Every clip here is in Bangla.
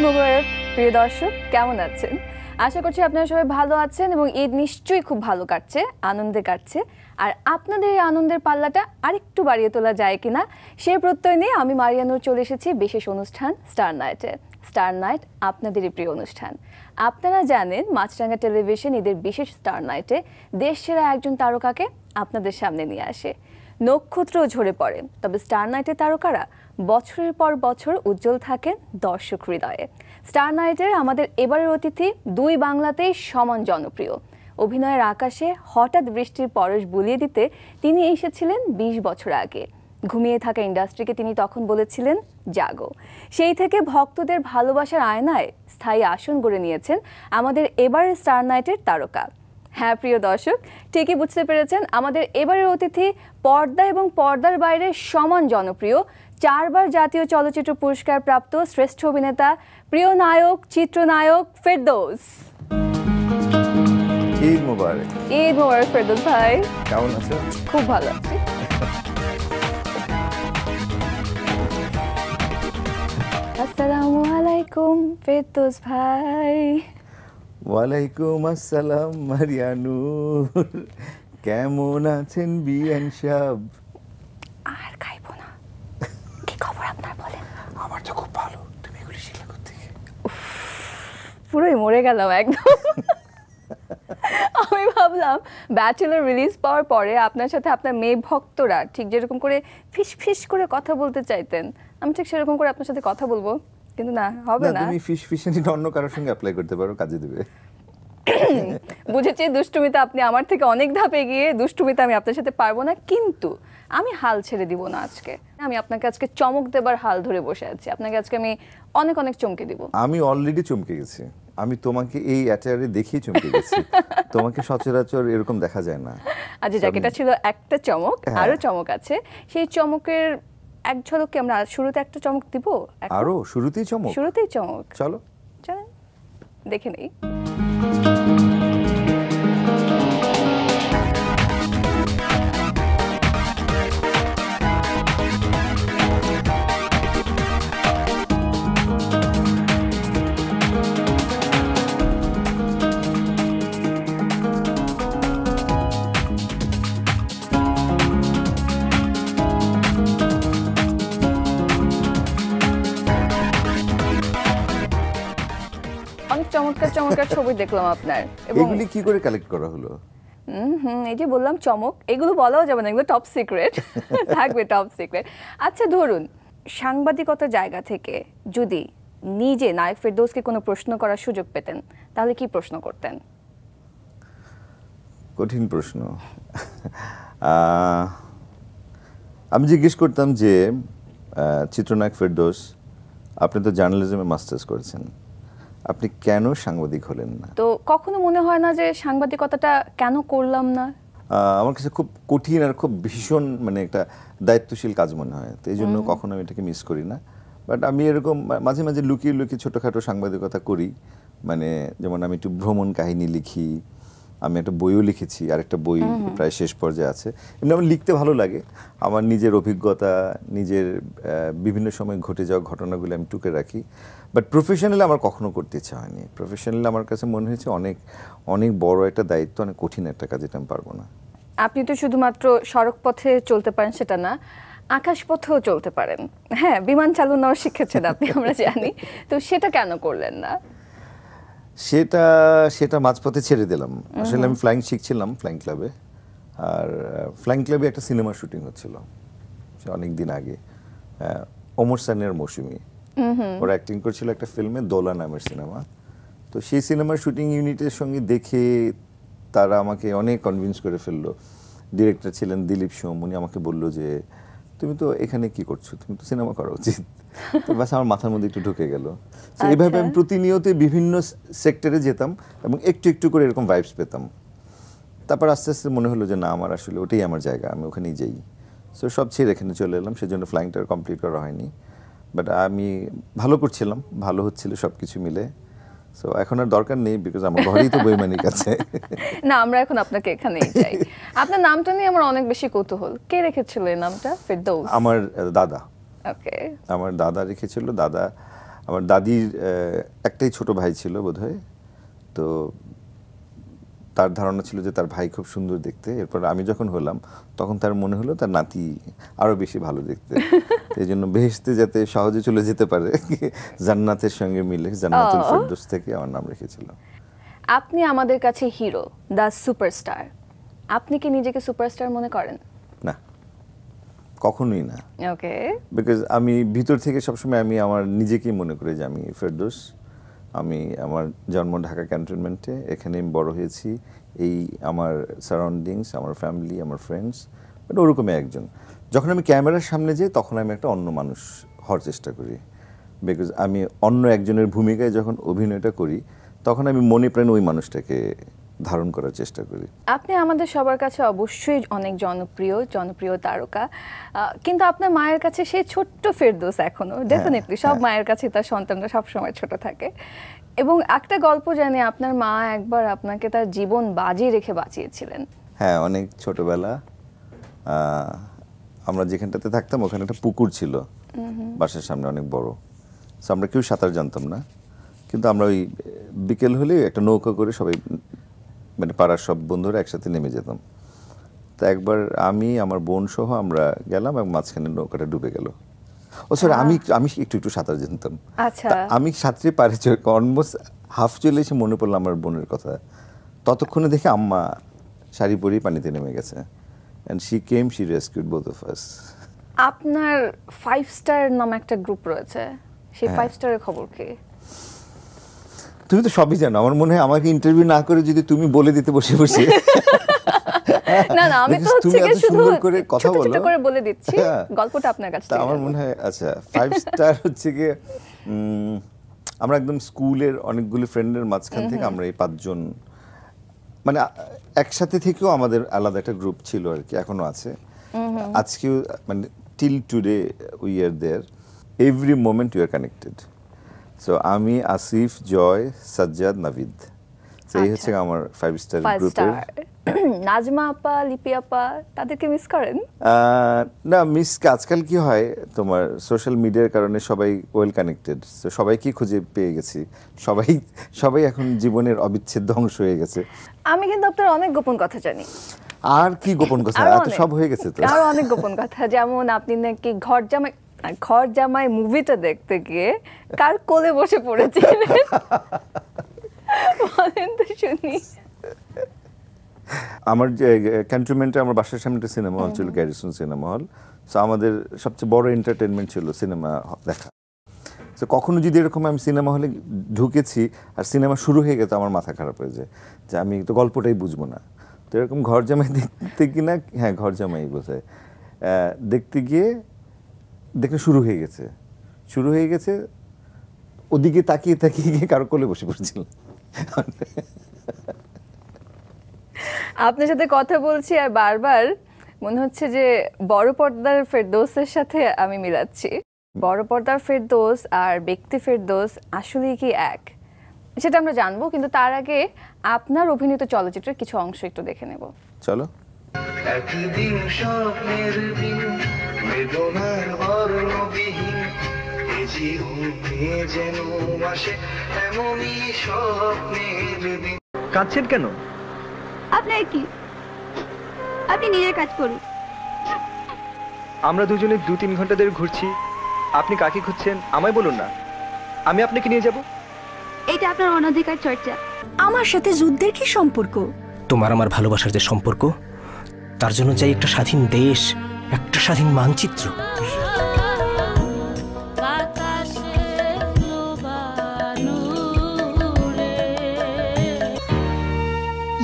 মোবারক প্রিয় দর্শক, কেমন আছেন? আশা করছি আপনারা সবাই ভালো আছেন এবং ঈদ নিশ্চয়ই খুব ভালো কাটছে, আনন্দে কাটছে। আর আপনাদের এই আনন্দের পাল্লাটা আরেকটু বাড়িয়ে তোলা যায় কিনা সেই প্রত্যয় নিয়ে আমি মারিয়া নূর চলে এসেছি বিশেষ অনুষ্ঠান স্টার নাইটে। স্টার নাইট আপনাদেরই প্রিয় অনুষ্ঠান। আপনারা জানেন মাছরাঙা টেলিভিশন ঈদের বিশেষ স্টার নাইটে দেশসেরা একজন তারকাকে আপনাদের সামনে নিয়ে আসে। নক্ষত্র ঝরে পড়ে, তবে স্টার নাইটের তারকারা বছরের পর বছর উজ্জ্বল থাকেন দর্শক হৃদয়ে। স্টার নাইটের আমাদের এবারের অতিথি দুই বাংলাতেই সমান জনপ্রিয়। অভিনয়ের আকাশে হঠাৎ বৃষ্টির পরশ বুলিয়ে দিতে তিনি এসেছিলেন ২০ বছর আগে। ঘুমিয়ে থাকা ইন্ডাস্ট্রিকে তিনি তখন বলেছিলেন জাগো। সেই থেকে ভক্তদের ভালোবাসার আয়নায় স্থায়ী আসন গড়ে নিয়েছেন আমাদের এবারের স্টার নাইটের তারকা। হ্যাঁ প্রিয় দর্শক, ঠিকই বুঝতে পেরেছেন, আমাদের এবারের অতিথি পর্দা এবং পর্দার বাইরে সমান জনপ্রিয়, 4 বার জাতীয় চলচ্চিত্র পুরস্কার প্রাপ্ত শ্রেষ্ঠ অভিনেতা, প্রিয় নায়ক, চিত্রনায়ক ফেরদৌস। ঈদ মোবারক। ঈদ মোবারক ফেরদৌস ভাই, কেমন আছো? খুব ভালো আছি। আসসালামু আলাইকুম ফেরদৌস ভাই। ওয়ালাইকুম আসসালাম মারিয়া নূর, কেমন আছেন বিয়ান সাহেব? আর খাইবো না, কি খবর আপনার বলেন? আমার তো খুব ভালো, তুমি এগুলি শিখলে কোত্থেকে? পুরোই মরে গেলাম একদম। আমি ভাবলাম ব্যাচেলর রিলিজ পাওয়ার পরে আপনার সাথে আপনার মেয়ে ভক্তরা ঠিক যেরকম করে ফিস ফিস করে কথা বলতে চাইতেন, আমি ঠিক সেরকম করে আপনার সাথে কথা বলবো, কিন্তু না, হবে না। তুমি ফিশ ফিশানি অন্য কারোর সঙ্গে অ্যাপ্লাই করতে পারো, কাজে দেবে। বুঝেছি, দুষ্টুমিতে আপনি আমার থেকে অনেক ধাপে গিয়ে, দুষ্টুমিতে আমি আপনার সাথে পারবো না, কিন্তু আমি হাল ছেড়ে দিব না আজকে। আমি আপনাকে আজকে চমক দেবার হাল ধরে বসে আছি। আপনাকে আজকে আমি অনেক অনেক চমকে দিব। আমি অলরেডি চমকে গেছি, আমি তোমাকে এই অ্যাটায়ারে দেখিয়ে চমকে গেছি। তোমাকে সচরাচর এরকম দেখা যায় না। আচ্ছা যাক, এটা ছিল একটা চমক, আরো চমক আছে। সেই চমকের এক ঝলকে আমরা শুরুতে একটা চমক দিব। আরো শুরুতেই চমক? শুরুতেই চমক, চলো চলেন দেখে নেই। চমৎকার চমৎকার ছবি দেখলাম আপনার। এগুলি কি করে কালেক্ট করা হলো? এই যে বললাম চমক, এগুলো বলাও যাবে না, এগুলো টপ সিক্রেট থাকবে, টপ সিক্রেট। আচ্ছা ধরুন, সাংবাদিকতার জায়গা থেকে যদি নিজে নায়ক ফেরদৌসকে কোনো প্রশ্ন করার সুযোগ পেতেন, তাহলে কি প্রশ্ন করতেন? কঠিন প্রশ্ন। আমি জিজ্ঞেস করতাম যে চিত্রনায়ক ফেরদৌস, আপনি তো জার্নালিজমে মাস্টার্স করেছেন, আপনি কেন সাংবাদিক হলেন না? তো কখনো মনে হয় না যে সাংবাদিকতাটা কেন করলাম না? আমার কাছে খুব কঠিন আর খুব ভীষণ মানে একটা দায়িত্বশীল কাজ মনে হয়, তো এই জন্য কখনো আমি এটাকে মিস করি না। বাট আমি এরকম মাঝে মাঝে লুকিয়ে লুকিয়ে ছোটোখাটো সাংবাদিকতা করি। মানে যেমন আমি একটু ভ্রমণ কাহিনী লিখি, আমি একটা বইও লিখেছি, আরেকটা বই প্রায় শেষ পর্যায়ে আছে। এমনি আমার লিখতে ভালো লাগে, আমার নিজের অভিজ্ঞতা, নিজের বিভিন্ন সময় ঘটে যাওয়া ঘটনাগুলো আমি টুকে রাখি। বাট প্রফেশনালি আমার কখনো করতে ইচ্ছা হয়নি। প্রফেশনালি আমার কাছে মনে হয়েছে অনেক অনেক বড় একটা দায়িত্ব, অনেক কঠিন একটা কাজ, এটা আমি পারবো না। আপনি তো শুধুমাত্র সড়ক পথে চলতে পারেন সেটা না, আকাশ পথেও চলতে পারেন। হ্যাঁ, বিমান চালানোও শিখেছেন আপনি, আমরা জানি। তো সেটা কেন করলেন না? সেটা মাঝপথে ছেড়ে দিলাম। আসলে আমি ফ্লাইং শিখছিলাম ফ্লাইং ক্লাবে, আর ফ্লাইং ক্লাবে একটা সিনেমা শুটিং হচ্ছিল অনেক দিন আগে, ওমর সানির মৌসুমী, ওরা অ্যাক্টিং করছিল একটা ফিল্মে, দোলা নামের সিনেমা। তো সেই সিনেমার শুটিং ইউনিটের সঙ্গে দেখে তারা আমাকে অনেক কনভিন্স করে ফেললো। ডিরেক্টর ছিলেন দিলীপ সোম, উনি আমাকে বললো যে তুমি তো এখানে কি করছো, তুমি তো সিনেমা করা উচিত। তো বাস আমার মাথার মধ্যে একটু ঢুকে গেল। তো এইভাবে আমি প্রতিনিয়ত বিভিন্ন সেক্টরে যেতাম এবং একটু একটু করে এরকম ভাইবস পেতাম। তারপর আস্তে আস্তে মনে হলো যে না, আমার আসলে ওটাই আমার জায়গা, আমি ওখানেই যাই। সো সব ছেড়ে এখানে চলে এলাম, সেজন্য ফ্লাইংটা কমপ্লিট করা হয়নি। বাট আমি ভালো করছিলাম, ভালো হচ্ছিল সব কিছু মিলে। সো এখন আর দরকার নেই, বিকজ আমার ঘরেই তো বৈমানিক আছে। না, আমরা এখন আপনাকে এখানেই চাই। আপনার নামটা নিয়ে আমার অনেক বেশি কৌতূহল, কে রেখেছিল এই নামটা ফেরদৌস? আমার দাদা। ওকে, আমার দাদা রেখেছিল। দাদা আমার দাদির একটাই ছোট ভাই ছিল বোধহয়, তো তার ধারণা ছিল যে তার ভাই খুব সুন্দর দেখতে। এরপর আমি যখন হলাম তখন তার মনে হলো তার নাতি আরো বেশি ভালো দেখতে, এই জন্য বেহেশতে যাতে সহজে চলে যেতে পারে জান্নাতের সঙ্গে মিলে জান্নাতুল ফেরদৌস থেকে আমার নাম রেখেছিল। আপনি আমাদের কাছে হিরো, দ্য সুপারস্টার। আপনি কি নিজেকে সুপারস্টার মনে করেন? না, কখনোই না। ওকে। বিকজ আমি ভিতর থেকে সবসময় আমি আমার নিজেকেই মনে করি যে আমি ফেরদৌস। আমি আমার জন্ম ঢাকা ক্যান্টনমেন্টে, এখানে আমি বড় হয়েছি। এই আমার সারাউন্ডিংস, আমার ফ্যামিলি, আমার ফ্রেন্ডস, বাট ওরকমই একজন। যখন আমি ক্যামেরার সামনে যাই তখন আমি একটা অন্য মানুষ হওয়ার চেষ্টা করি, বিকজ আমি অন্য একজনের ভূমিকায় যখন অভিনয়টা করি তখন আমি মনে প্রাণে ওই মানুষটাকে ধারণ করার চেষ্টা করি। আপনি আমাদের সবার কাছে অবশ্যই অনেক জনপ্রিয় তারকা, কিন্তু আপনার মায়ের কাছে সেই ছোট্ট ফেরদৌস এখনো ডেফিনেটলি সব মায়ের কাছে তার সন্তানরা সবসময় ছোট থাকে। এবং একটা গল্প জানি আপনার মা একবার আপনাকে তার জীবন বাজি রেখে বাঁচিয়েছিলেন। হ্যাঁ, অনেক ছোটবেলা আমরা যেখানটাতে থাকতাম ওখানে একটা পুকুর ছিল বাসার সামনে, অনেক বড়। সো আমরা কেউ সাঁতার জানতাম না, কিন্তু আমরা ওই বিকেল হলে একটা নৌকা করে সবাই, মানে পাড়ার সব বন্ধুরা একসাথে নেমে যেতাম। তো একবার আমি আমার বোন সহ আমরা গেলাম এবং মাঝখানে নৌকাটা ডুবে গেল। ও সরি, আমি একটু সাঁতার জানতাম। আচ্ছা। আমি সাঁতরে পারে অলমোস্ট হাফ চলে এসে মনে পড়লো আমার বোনের কথা। ততক্ষণে দেখে আম্মা শাড়ি পরেই পানিতে নেমে গেছে, and she came, she rescued both of us. আপনার 5 স্টার নামে একটা গ্রুপ রয়েছে, সেই 5 স্টারের খবর কি? তুমি তো সবই জানো, আমার মনে হয় আমাকে ইন্টারভিউ না করে যদি তুমি বলে দিতে বসে বসে। না না, আমি তো হচ্ছে কি শুধু করে কথা বলো, ছোট করে বলে দিচ্ছি, গল্পটা আপনার কাছে থেকে। আমার মনে হয় আচ্ছা 5 স্টার হচ্ছে কি, আমরা একদম স্কুলের অনেকগুলো ফ্রেন্ডের মাঝখান থেকে আমরা এই 5 জন, মানে একসাথে থেকেও আমাদের আলাদা একটা গ্রুপ ছিল আর কি, এখনো আছে। আজকেও মানে till today we are there, every moment we are connected. So আমি, আসিফ, জয়, সাজ্জাদ, নাভিদ, এই হচ্ছে আমার 5 স্টার গ্রুপের। নাজমা আপা, লিপি আপা, তাদেরকে মিস করেন? না, মিস আজকাল কি হয় তোমার সোশ্যাল মিডিয়ার কারণে সবাই ওয়েল কানেক্টেড, তো সবাইকে খুঁজে পেয়ে গেছি, সবাই এখন জীবনের অবিচ্ছেদ্য অংশ হয়ে গেছে। আমি কিন্তু আপনার অনেক গোপন কথা জানি। আর কি গোপন কথা, এত সব হয়ে গেছে তো। আরো অনেক গোপন কথা, যেমন আপনি নাকি ঘর জামাই মুভিটা দেখতে গিয়ে কার কোলে বসে পড়েছিলেন, বলেন তো শুনি। আমার যে ক্যান্টনমেন্টে আমার বাসার সামনে একটা সিনেমা হল ছিল, গ্যারিসন সিনেমা হল। সো আমাদের সবচেয়ে বড় এন্টারটেনমেন্ট ছিল সিনেমা দেখা। তো কখনো যদি এরকম আমি সিনেমা হলে ঢুকেছি আর সিনেমা শুরু হয়ে গেছে, আমার মাথা খারাপ হয়ে যায় যে আমি তো গল্পটাই বুঝবো না। তো এরকম ঘর জামাই দেখতে কিনা, হ্যাঁ ঘর জামাই বোঝায়, দেখতে গিয়ে দেখে শুরু হয়ে গেছে, ওদিকে তাকিয়ে গিয়ে কারো কোলে বসে পড়েছিলাম। আপনার সাথে কথা বলছি আর বারবার মনে হচ্ছে যে বড় পর্দার ফেরদৌসের সাথে আমি মিলাচ্ছি। বড় পর্দার ফেরদৌস আর ব্যক্তি ফেরদৌস আসলেই কি এক, সেটা আমরা জানবো, কিন্তু তার আগে আপনার অভিনীত চলচ্চিত্রের কিছু অংশ একটু দেখে নেব। চলো। একদিন স্বপ্নের দিন, বেদনার বর্ণবিহীন, এ জীবনে যেন আসে এমনই স্বপ্নের দিন। কাঁদছেন কেন? আপনার কি, আপনি নিজের কাজ করুন। আমরা দুজনে 2-3 ঘন্টা ধরে ঘুরছি, আপনি কাকে খুঁজছেন আমায় বলুন না, আমি আপনাকে নিয়ে যাব। এটা আপনার অনধিকার চর্চা। আমার সাথে যুদ্ধের কি সম্পর্ক? তোমার আমার ভালোবাসার যে সম্পর্ক, তার জন্য চাই একটা স্বাধীন দেশ, একটা স্বাধীন মানচিত্র।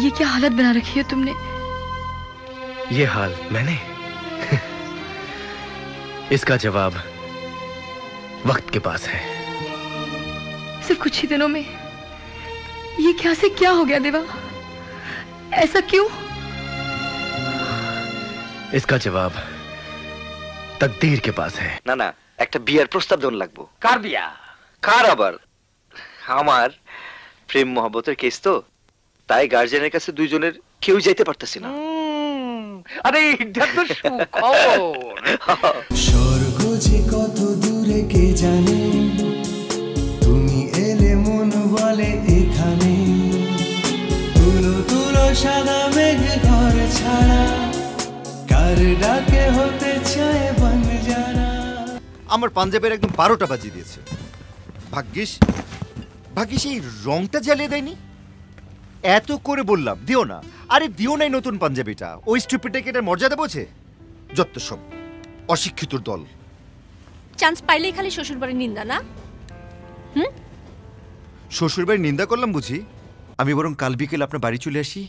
ये क्या हालत बना रखी है तुमने? ये हाल मैंने इसका जवाब वक्त के पास है। सिर्फ कुछ ही दिनों में ये क्या से क्या हो गया देवा? ऐसा क्यों? इसका जवाब तकदीर के पास है। না না, একটা বিয়ের প্রস্তাব দেন লাগবো। কার বিয়া? কার আবার? আমার প্রেম মহব্বতের কেস তো, তাই গার্জিয়ানের কাছে দুইজনের কেউ যাইতে পারতেছি না। আরে এটা তো সুখবর। স্বর্গ যে কত দূরে কে জানে, আমার পাঞ্জাবের একদম 12টা বাজিয়ে দিয়েছে। ভাগ্যিস ভাগ্যিস এই রংটা জ্বালিয়ে দেয়নি। এত করে বললাম দিও না, আরে দিও নাই নতুন পাঞ্জাবিটা। ওই স্টুপিডটাকে এটার মর্যাদা বোঝে? যত সব অশিক্ষিতর দল। চান্স পাইলেই খালি শ্বশুরবাড়ির নিন্দা না? শ্বশুরবাড়ির নিন্দা করলাম বুঝি? আমি বরং কাল বিকেল আপনার বাড়ি চলে আসি,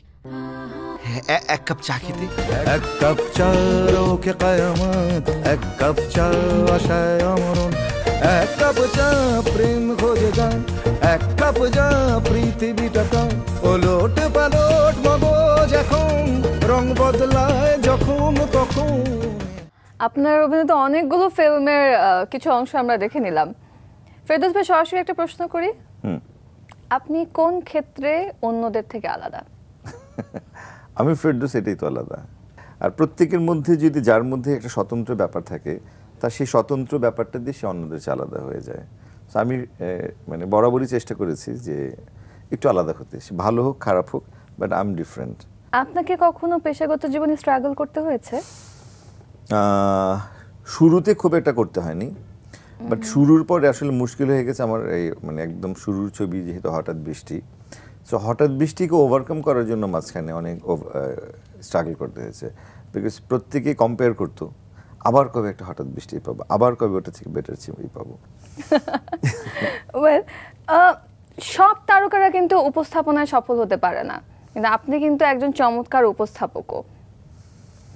এক কাপ চা খেতে। এক কাপ চা রোকে কিয়ামত, এক কাপ চা আশায় আমরণ, এক কাপ চা প্রেম খোঁজে গান, এক কাপ চা পৃথিবীটা কান। ওলট পালট মগজ এখন, রং বদলায় যখন তখন। আপনার অভিনীত অনেকগুলো ফিল্মের কিছু অংশ আমরা দেখে নিলাম। ফেরদৌস ভাই, সরাসরি একটা প্রশ্ন করি, আপনি কোন ক্ষেত্রে অন্যদের থেকে আলাদা? আমি ফেরদৌস, এটাই তো আলাদা। আর প্রত্যেকের মধ্যে যদি যার মধ্যে একটা স্বতন্ত্র ব্যাপার থাকে, তার সেই স্বতন্ত্র ব্যাপারটা দিয়ে সে অন্যদের চেয়ে আলাদা হয়ে যায়। তো আমি মানে বরাবরই চেষ্টা করেছি যে একটু আলাদা হতে, সে ভালো হোক খারাপ হোক, বাট আই এম ডিফারেন্ট। আপনাকে কখনো পেশাগত জীবনে স্ট্রাগল করতে হয়েছে? শুরুতে খুব একটা করতে হয়নি, বাট শুরুর পরে আসলে মুশকিল হয়ে গেছে আমার। এই মানে একদম শুরুর ছবি যেহেতু হঠাৎ বৃষ্টি, সো হঠাৎ বৃষ্টিকে ওভারকাম করার জন্য মাঝখানে অনেক স্ট্রাগল করতে হয়েছে। বিকজ প্রত্যেকেই কম্পেয়ার করতো, আবার কবে একটা হঠাৎ বৃষ্টি পাবো, আবার কবে ওটা থেকে বেটার ছবি পাবো। ওয়েল, সব তারকারা কিন্তু উপস্থাপনায় সফল হতে পারে না, কিন্তু আপনি কিন্তু একজন চমৎকার উপস্থাপকও।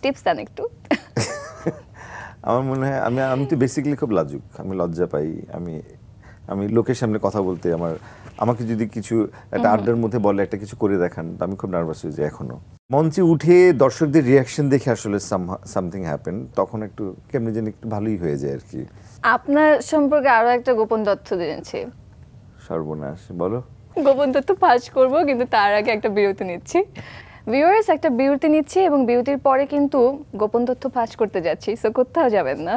টিপস দেন একটু। আমার মনে হয় আমি তো বেসিক্যালি খুব লাজুক, আমি লজ্জা পাই। আমি লোকের সামনে কথা বলতে আমাকে যদি কিছু একটা আড্ডার মধ্যে বলে একটা কিছু করে দেখান, আমি খুব নার্ভাস হয়ে যাই। এখনো মঞ্চে উঠে দর্শকদের রিয়াকশন দেখে আসলে সামথিং হ্যাপেন, তখন একটু কেমনি যেন একটু ভালোই হয়ে যায় আর কি। আপনার সম্পর্কে আরো একটা গোপন তথ্য দিয়েছি। সর্বনাশ, বলো। গোপন তথ্য ফাঁস করবো, কিন্তু তার আগে একটা বিরতি নিচ্ছি। ভিউয়ার্স, একটা বিরতি নিচ্ছি এবং বিরতির পরে কিন্তু গোপন তথ্য ফাঁস করতে যাচ্ছি, সো কোথাও যাবেন না।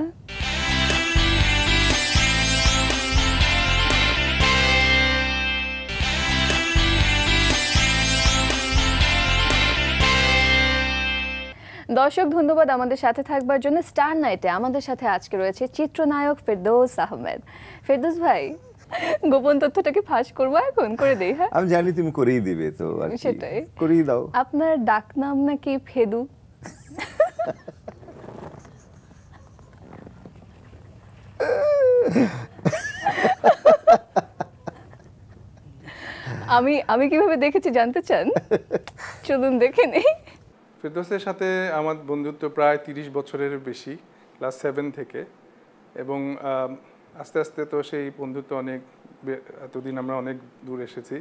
দর্শক, ধন্যবাদ আমাদের সাথে থাকবার জন্য। স্টার নাইটে আমাদের সাথে আজকে রয়েছে চিত্রনায়ক ফেরদৌস আহমেদ। ফেরদৌস ভাই, গোপন তথ্যটাকে ফাঁস করবো, এখন করে দেই? হ্যাঁ, আমি জানি তুমি করেই দিবে, তো সেটাই করেই দাও। আপনার ডাকনাম নাকি ফেদু? আমি কিভাবে দেখেছি জানতে চান? চলুন দেখে নেই। ফেরদৌসের সাথে আমার বন্ধুত্ব প্রায় 30 বছরের বেশি, ক্লাস 7 থেকে। এবং আস্তে আস্তে তো সেই বন্ধুত্ব অনেক, এতদিন আমরা অনেক দূর এসেছি।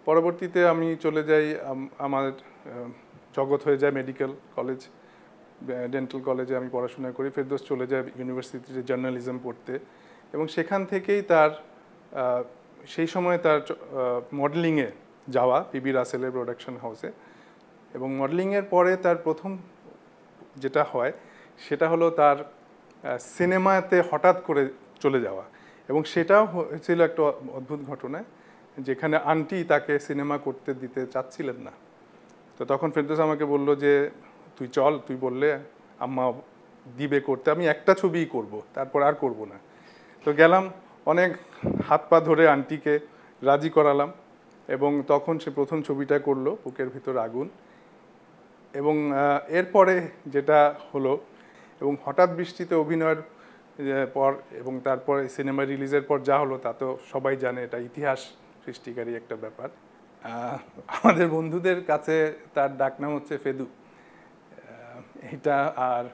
পরবর্তীতে আমি চলে যাই, আমার জগৎ হয়ে যায় মেডিকেল কলেজ, ডেন্টাল কলেজে আমি পড়াশোনা করি। ফেরদৌস চলে যায় ইউনিভার্সিটিতে জার্নালিজম পড়তে, এবং সেখান থেকেই তার সেই সময় তার মডেলিংয়ে যাওয়া পিবি রাসেলের প্রোডাকশন হাউসে। এবং মডেলিংয়ের পরে তার প্রথম যেটা হয় সেটা হলো তার সিনেমাতে হঠাৎ করে চলে যাওয়া। এবং সেটাও হয়েছিল একটা অদ্ভুত ঘটনা, যেখানে আন্টি তাকে সিনেমা করতে দিতে চাচ্ছিলেন না। তো তখন ফেরদৌস আমাকে বললো যে তুই চল, তুই বললে আম্মা দিবে করতে, আমি একটা ছবিই করব, তারপর আর করব না। তো গেলাম, অনেক হাত পা ধরে আন্টিকে রাজি করালাম, এবং তখন সে প্রথম ছবিটা করলো বুকের ভিতর আগুন। এবং এরপরে যেটা হলো, এবং হঠাৎ বৃষ্টিতে অভিনয়ের পর এবং তারপরে সিনেমা রিলিজের পর যা হলো তা তো সবাই জানে, এটা ইতিহাস সৃষ্টিকারী একটা ব্যাপার। আমাদের বন্ধুদের কাছে তার ডাকনাম হচ্ছে ফেদু, এটা। আর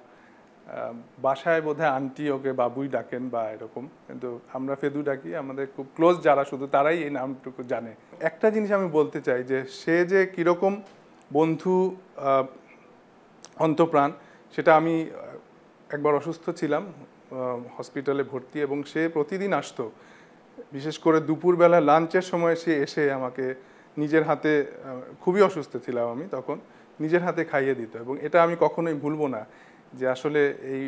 বাসায় বোধহয় আন্টি ওকে বাবুই ডাকেন বা এরকম, কিন্তু আমরা ফেদু ডাকি। আমাদের খুব ক্লোজ যারা, শুধু তারাই এই নামটুকু জানে। একটা জিনিস আমি বলতে চাই যে সে যে কীরকম বন্ধু অন্তপ্রাণ, সেটা আমি একবার অসুস্থ ছিলাম, হসপিটালে ভর্তি, এবং সে প্রতিদিন আসতো। বিশেষ করে দুপুরবেলা লাঞ্চের সময় সে এসে আমাকে নিজের হাতে, খুবই অসুস্থ ছিলাম আমি তখন, নিজের হাতে খাইয়ে দিত। এবং এটা আমি কখনোই ভুলবো না, যে আসলে এই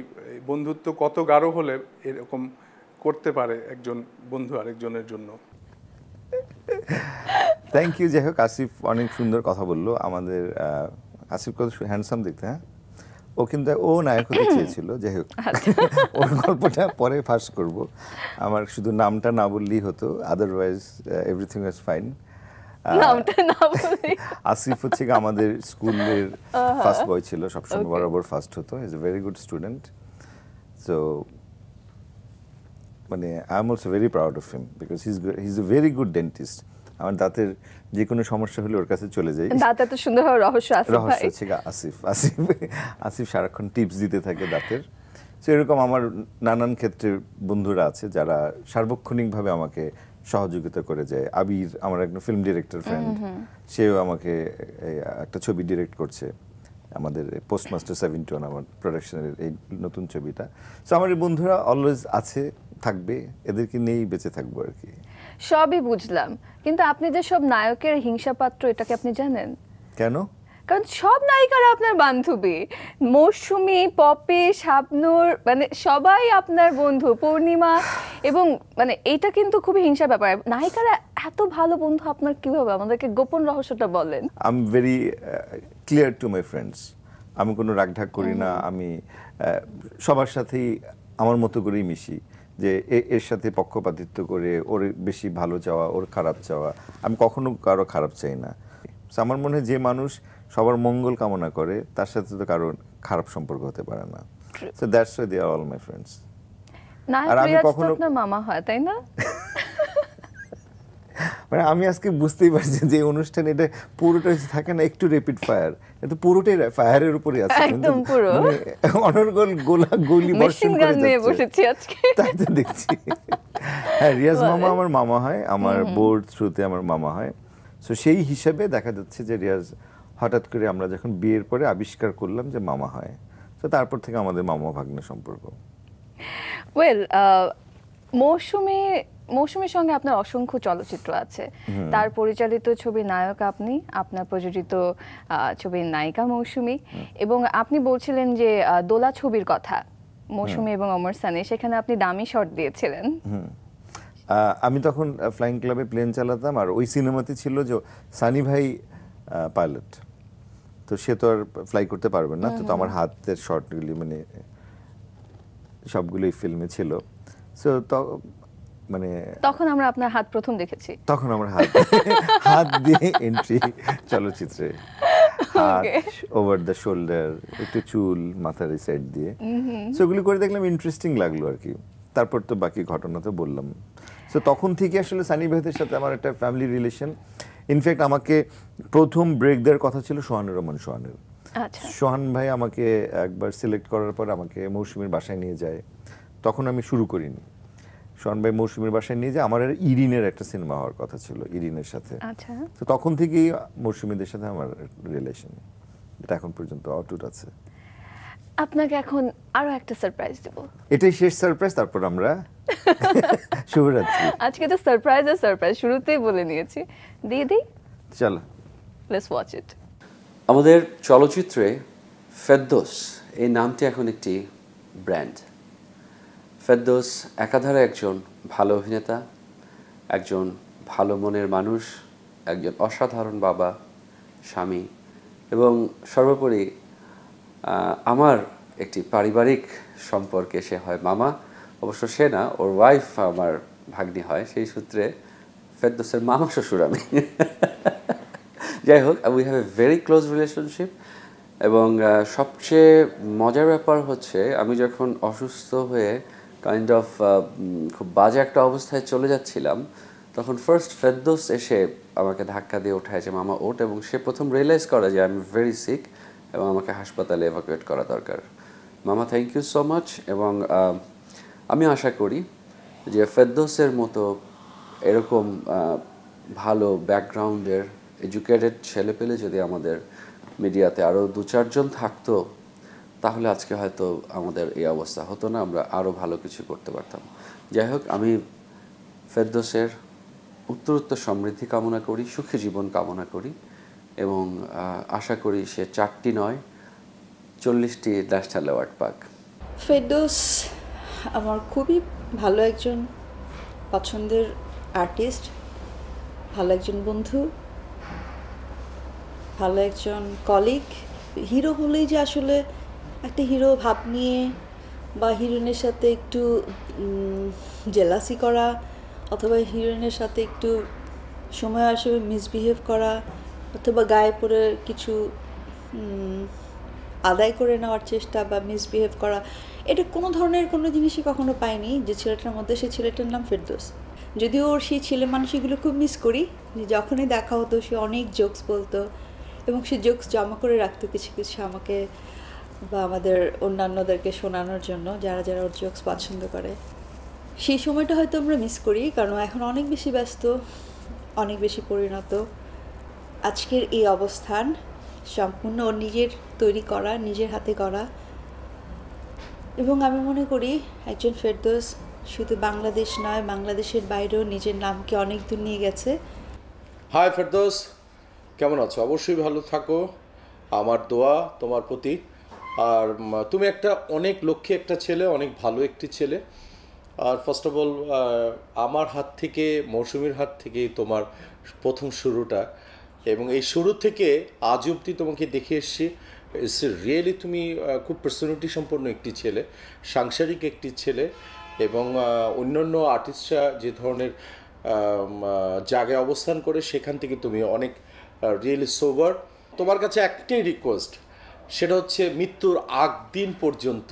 বন্ধুত্ব কত গাঢ় হলে এরকম করতে পারে একজন বন্ধু আরেকজনের জন্য। Thank you. যাই হোক, আসিফ অনেক সুন্দর কথা বললো। আমাদের আসিফ কত হ্যান্ডসাম দেখতে। হ্যাঁ, ও কিন্তু ও নায়ক হতে চেয়েছিল, যাই হোক ওর গল্পটা পরে ফাঁস করব। আমার শুধু নামটা না বললেই হতো, otherwise everything was fine. Asif হচ্ছে আমাদের স্কুলের ফার্স্ট বয় ছিল, সবসময় বরাবর ফার্স্ট হতো। Is a very good student. So মানে I am also very proud of him because he is a very good dentist. আমার দাঁতের যে কোনো সমস্যা হলে ওর কাছে চলে যাই। দাঁতে তো সুন্দরভাবে রহস্য আছে। রহস্য হচ্ছে আসিফ সারাক্ষণ টিপস দিতে থাকে দাঁতের। সো এরকম আমার নানান ক্ষেত্রে বন্ধুরা আছে যারা সার্বক্ষণিকভাবে আমাকে সহযোগিতা করে যায়। আবির আমার একজন ফিল্ম ডিরেক্টর ফ্রেন্ড, সেও আমাকে একটা ছবি ডিরেক্ট করছে, আমাদের পোস্টমাস্টার 71 আমার প্রোডাকশনের এই নতুন ছবিটা। সো আমার এই বন্ধুরা অলওয়েজ আছে, থাকবে, এদেরকে নিয়েই বেঁচে থাকবো আর কি। সবই বুঝলাম, কিন্তু আপনি যে সব নায়কের হিংসাপাত্র, এটা কি আপনি জানেন? কেন? কারণ সব নায়িকারা আপনার বান্ধবী, মৌসুমী, পপি, শাবনূর, মানে সবাই আপনার বন্ধু, পূর্ণিমা, এবং মানে এইটা কিন্তু খুবই হিংসার ব্যাপার। নায়িকারা এত ভালো বন্ধু আপনার কিভাবে? আমাদেরকে গোপন রহস্যটা বলেন। I am very clear to my friends. আমি কোনো রাগঢাক করি না, আমি সবার সাথেই আমার মতো করেই মিশি, যে এর সাথে পক্ষপাতিত্ব করে ওর বেশি ভালো চাওয়া, ওর খারাপ চাওয়া, আমি কখনো কারো খারাপ চাই না। আমার মনে হয় যে মানুষ সবার মঙ্গল কামনা করে তার সাথে তো কারোর খারাপ সম্পর্ক হতে পারে না। So that's why they are all my friends. আর আমি কখনো আপনার মামা হয়, তাই না? মানে আমি আজকে বুঝতেই পারছি যে অনুষ্ঠান এটা পুরোটা থাকে না একটু রেপিড ফায়ার, এটা পুরোটাই ফায়ারের উপরে আছে, একদম পুরো অনর্গল গোলাগুলি বর্ষণ করে যাচ্ছে আজকে, তাই তো দেখছি। হ্যাঁ, রিয়াজ মামা আমার মামা হয়, আমার বোর্ড থ্রুতে আমার মামা হয়। সো সেই হিসাবে দেখা যাচ্ছে যে রিয়াজ হঠাৎ করে আমরা যখন বিয়ের পরে আবিষ্কার করলাম যে মামা হয়, তো তারপর থেকে আমাদের মামা ভাগ্নে সম্পর্ক। ওয়েল, মৌসুমীর সঙ্গে আপনার অসংখ্য চলচ্চিত্র আছে। তার পরিচালিত ছবির নায়ক আপনি, আপনার প্রযোজিত ছবির নায়িকা মৌসুমী, এবং আপনি বলছিলেন যে দোলা ছবির কথা, মৌসুমী এবং অমর সানি, সেখানে আপনি দামি শট দিয়েছিলেন। আমি তখন ফ্লাইং ক্লাবে প্লেন চালাতাম, আর ওই সিনেমাতে ছিল যে সানি ভাই পাইলট, তো সে তো আর ফ্লাই করতে পারবে না, তো আমার হাতের শটগুলি মানে সবগুলোই ফিল্মে ছিল। সো মানে তখন আমরা আপনার হাত প্রথম দেখেছি, তখন আমার হাত দিয়ে এন্ট্রি চলচ্চিত্রে, হাত ওভার দ্য শোল্ডার, একটু চুল মাথার এই সাইড দিয়ে, সেগুলি করে দেখলাম ইন্টারেস্টিং লাগলো আর কি। তারপর তো বাকি ঘটনা তো বললাম। সো তখন থেকে আসলে সানি ভাইদের সাথে আমার একটা ফ্যামিলি রিলেশন। ইনফ্যাক্ট আমাকে প্রথম ব্রেক দেওয়ার কথা ছিল সোহানুর রহমান সোহানের। সোহান ভাই আমাকে একবার সিলেক্ট করার পর আমাকে মৌসুমীর বাসায় নিয়ে যায়, তখন আমি শুরু করিনি। সোহান ভাই মৌসুমীর বাসায় নিয়ে যায়, আমার ইরিনের একটা সিনেমা হওয়ার কথা ছিল ইরিনের সাথে। তো তখন থেকেই মৌসুমীদের সাথে আমার রিলেশন, এটা এখন পর্যন্ত অটুট আছে। আপনাকে এখন আরো একটা সারপ্রাইজ দেব। এটাই শেষ সারপ্রাইজ, তারপর আমরা শুভরাত্রি। আজকে তো সারপ্রাইজ আর সারপ্রাইজ শুরুতেই বলে নিয়েছি, দিয়ে দিই, চলো লেটস ওয়াচ ইট। আমাদের চলচ্চিত্রে ফেরদৌস এই নামটি এখন একটি ব্র্যান্ড। ফেরদৌস একাধারে একজন ভালো অভিনেতা, একজন ভালো মনের মানুষ, একজন অসাধারণ বাবা, স্বামী, এবং সর্বোপরি আমার একটি পারিবারিক সম্পর্কে সে হয় মামা। অবশ্য সে না, ওর ওয়াইফ আমার ভাগ্নি হয়, সেই সূত্রে ফেরদৌসের মামা শ্বশুর আমি। যাই হোক, we have a very close relationship. এবং সবচেয়ে মজার ব্যাপার হচ্ছে, আমি যখন অসুস্থ হয়ে কাইন্ড অফ খুব বাজে একটা অবস্থায় চলে যাচ্ছিলাম, তখন ফার্স্ট ফেরদৌস এসে আমাকে ধাক্কা দিয়ে ওঠায় যে মামা ওঠ, এবং সে প্রথম রিয়েলাইজ করে যে আই এম ভেরি সিক এবং আমাকে হাসপাতালে এভাকুয়েট করা দরকার। মামা, থ্যাংক ইউ সো মাচ। এবং আমি আশা করি যে ফেরদৌসের মতো এরকম ভালো ব্যাকগ্রাউন্ডের এডুকেটেড ছেলেপেলে যদি আমাদের মিডিয়াতে আরও 2-4 জন থাকতো, তাহলে আজকে হয়তো আমাদের এই অবস্থা হতো না, আমরা আরও ভালো কিছু করতে পারতাম। যাই হোক, আমি ফেরদৌসের উত্তরোত্তর সমৃদ্ধি কামনা করি, সুখী জীবন কামনা করি, এবং আশা করি সে 4টি নয় 40টি ন্যাশনাল অ্যাওয়ার্ড পাক। ফেরদৌস আমার খুবই ভালো একজন পছন্দের আর্টিস্ট, ভালো একজন বন্ধু, ভালো একজন কলিগ। হিরো হলেই যে আসলে একটা হিরো ভাব নিয়ে বা হিরোইনের সাথে একটু জেলাসি করা অথবা হিরোইনের সাথে একটু সময় আসবে মিসবিহেভ করা অথবা গায়ে পড়ে কিছু আদায় করে নেওয়ার চেষ্টা বা মিসবিহেভ করা, এটা কোনো ধরনের কোনো জিনিসই কখনো পাইনি যে ছেলেটার মধ্যে। সে ছেলেটার নাম ফেরদৌস। যদিও ওর সেই ছেলে মানুষগুলো খুব মিস করি, যে যখনই দেখা হতো সে অনেক জোকস বলতো এবং সে জোকস জমা করে রাখতো কিছু কিছু আমাকে বা আমাদের অন্যান্যদেরকে শোনানোর জন্য, যারা যারা ওর জোকস পছন্দ করে। সেই সময়টা হয়তো আমরা মিস করি, কারণ এখন অনেক বেশি ব্যস্ত, অনেক বেশি পরিণত। আজকের এই অবস্থান সম্পূর্ণ ওর নিজের তৈরি করা, নিজের হাতে করা। এবং আমি মনে করি একজন ফেরদৌস শুধু বাংলাদেশ নয়, বাংলাদেশের বাইরেও নিজের নামকে অনেক দূর নিয়ে গেছে। হাই ফেরদৌস, কেমন আছো? অবশ্যই ভালো থাকো, আমার দোয়া তোমার প্রতি। আর তুমি একটা অনেক লক্ষ্মী একটা ছেলে, অনেক ভালো একটি ছেলে। আর ফার্স্ট অফ অল আমার হাত থেকে, মৌসুমীর হাত থেকেই তোমার প্রথম শুরুটা, এবং এই শুরু থেকে আজ অবধি তোমাকে দেখে এসেছি। ইটস রিয়েলি তুমি খুব পার্সোনালিটি সম্পন্ন একটি ছেলে, সাংসারিক একটি ছেলে, এবং অন্যান্য আর্টিস্টরা যে ধরনের জায়গায় অবস্থান করে সেখান থেকে তুমি অনেক রিয়েলি সোবার। তোমার কাছে একটাই রিকোয়েস্ট, সেটা হচ্ছে মৃত্যুর আগ দিন পর্যন্ত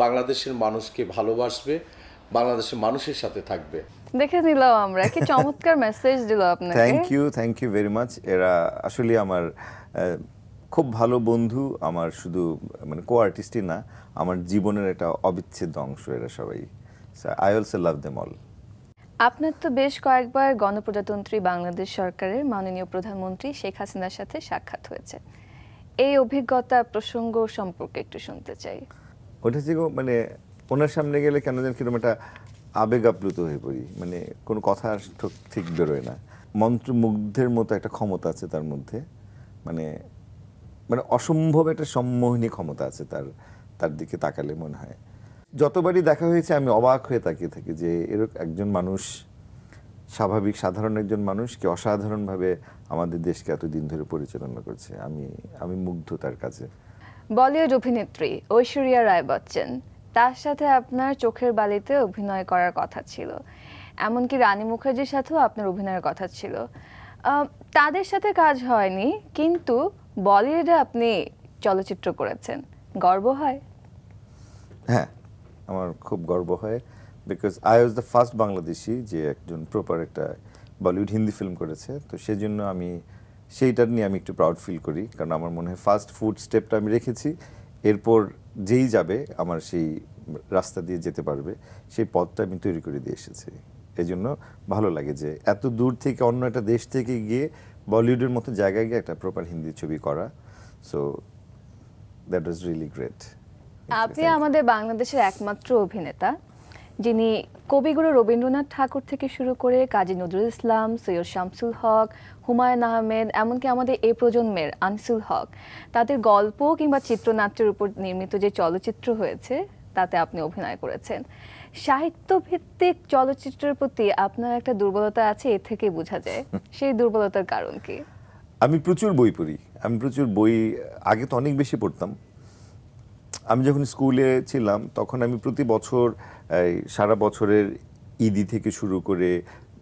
বাংলাদেশের মানুষকে ভালোবাসবে, বাংলাদেশের মানুষের সাথে থাকবে। দেখে নিলাম আমরা, কি চমৎকার মেসেজ দিল আপনাকে। Thank you very much. এরা আসলে আমার খুব ভালো বন্ধু, আমার শুধু মানে কো আর্টিস্টই না, আমার জীবনের একটা অবিচ্ছেদ্য অংশ এরা সবাই। I also love them all. আপনার তো বেশ কয়েকবার গণপ্রজাতন্ত্রী বাংলাদেশ সরকারের মাননীয় প্রধানমন্ত্রী শেখ হাসিনার সাথে সাক্ষাৎ হয়েছে। এই অভিজ্ঞতা প্রসঙ্গ সম্পর্কে একটু শুনতে চাই। ওটা যে মানে ওনার সামনে গেলে কেন যেন কিরকম একটা আবেগ আপ্লুত হয়ে পড়ি, মানে কোনো কথা ঠিক বেরোয় না। মন্ত্রমুগ্ধের মতো একটা ক্ষমতা আছে তার মধ্যে, মানে মানে অসম্ভব একটা সম্মোহনী ক্ষমতা আছে তার দিকে তাকালে মনে হয়। যতবারই দেখা হয়েছে আমি অবাক হয়ে তাকিয়ে থাকি যে এরকম একজন মানুষ, স্বাভাবিক সাধারণ একজন মানুষকে অসাধারণভাবে আমাদের দেশকে এতদিন ধরে পরিচালনা করছে। আমি মুগ্ধ তার কাছে। বলিউড অভিনেত্রী ঐশ্বরিয়া রায় বচ্চন, তার সাথে আপনার চোখের বালিতে অভিনয় করার কথা ছিল, এমনকি রানী মুখার্জির সাথেও আপনার অভিনয়ের কথা ছিল। তাদের সাথে কাজ হয়নি, কিন্তু বলিউডে আপনি চলচ্চিত্র করেছেন, গর্ব হয়? হ্যাঁ, আমার খুব গর্ব হয়, because I was the first Bangladeshi যে একজন প্রপার একটা বলিউড হিন্দি ফিল্ম করেছে। তো সেই জন্য আমি সেইটার নিয়ে আমি একটু প্রাউড ফিল করি, কারণ আমার মনে হয় ফার্স্ট ফুড স্টেপটা আমি রেখেছি। এরপর যেই যাবে আমার সেই রাস্তা দিয়ে যেতে পারবে, সেই পথটা আমি তৈরি করে দিয়ে এসেছি। এই জন্য ভালো লাগে যে এত দূর থেকে অন্য একটা দেশ থেকে গিয়ে বলিউডের মতো জায়গায় গিয়ে একটা প্রপার হিন্দি ছবি করা। So that was really great. আপনি আমাদের বাংলাদেশের একমাত্র অভিনেতা যিনি কবিগুরু রবীন্দ্রনাথ ঠাকুর থেকে শুরু করে কাজী নজরুল ইসলাম, সৈয়দ শামসুল হক, হুমায়ুন আহমেদ, এমনকি আমাদের এই প্রজন্মের আনিসুল হক, তাদের গল্প কিংবা চিত্রনাট্যের উপর নির্মিত যে চলচ্চিত্র হয়েছে তাতে আপনি অভিনয় করেছেন। সাহিত্যভিত্তিক চলচ্চিত্রের প্রতি আপনার একটা দুর্বলতা আছে, এ থেকে বোঝা যায়। সেই দুর্বলতার কারণ কি? আমি প্রচুর বই পড়ি। আমি প্রচুর বই আগে তো অনেক বেশি পড়তাম। আমি যখন স্কুলে ছিলাম তখন আমি প্রতি বছর সারা বছরের ঈদি থেকে শুরু করে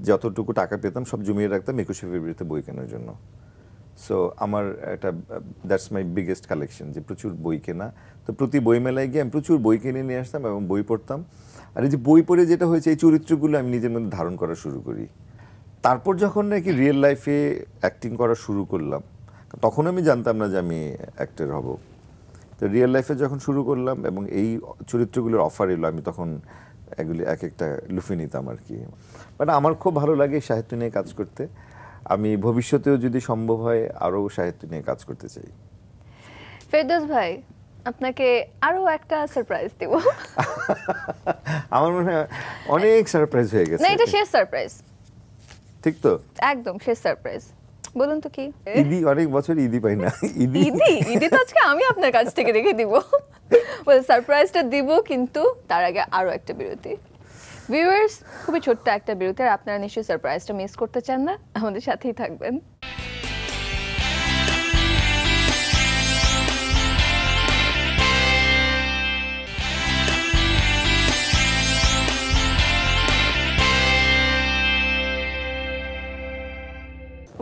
যতটুকু টাকা পেতাম সব জমিয়ে রাখতাম 21শে ফেব্রুয়ারিতে বই কেনার জন্য। সো আমার একটা দ্যাটস মাই বিগেস্ট কালেকশন, যে প্রচুর বই কেনা। তো প্রতি বই মেলায় গিয়ে আমি প্রচুর বই কিনে নিয়ে আসতাম এবং বই পড়তাম। আর এই যে বই পড়ে যেটা হয়েছে, এই চরিত্রগুলো আমি নিজের মধ্যে ধারণ করা শুরু করি। তারপর যখন নাকি রিয়েল লাইফে অ্যাক্টিং করা শুরু করলাম, তখন আমি জানতাম না যে আমি অ্যাক্টর হব। তো রিয়েল লাইফে যখন শুরু করলাম এবং এই চরিত্রগুলোর অফার এলো, আমি তখন এগুলি এক একটা লুফে নিতাম আর কি। বাট আমার খুব ভালো লাগে সাহিত্য নিয়ে কাজ করতে। আমি ভবিষ্যতেও যদি সম্ভব হয় আরও সাহিত্য নিয়ে কাজ করতে চাই। ফেরদৌস ভাই, আপনাকে আরো একটা সারপ্রাইজ দেব। আমার মনে হয় অনেক সারপ্রাইজ হয়ে গেছে। না, এটা শেষ সারপ্রাইজ। ঠিক তো? একদম শেষ সারপ্রাইজ। বলুন তো কি? ঈদি, অনেক বছর ঈদি পাই না। ঈদি তো আজকে আমি আপনার কাছ থেকে রেখে দিব। বল, সারপ্রাইজটা দিব, কিন্তু তার আগে আরো একটা বিরতি। ভিউয়ার্স, খুবই ছোট্ট একটা বিরতি, আর আপনারা নিশ্চয়ই সারপ্রাইজটা মিস করতে চান না, আমাদের সাথেই থাকবেন।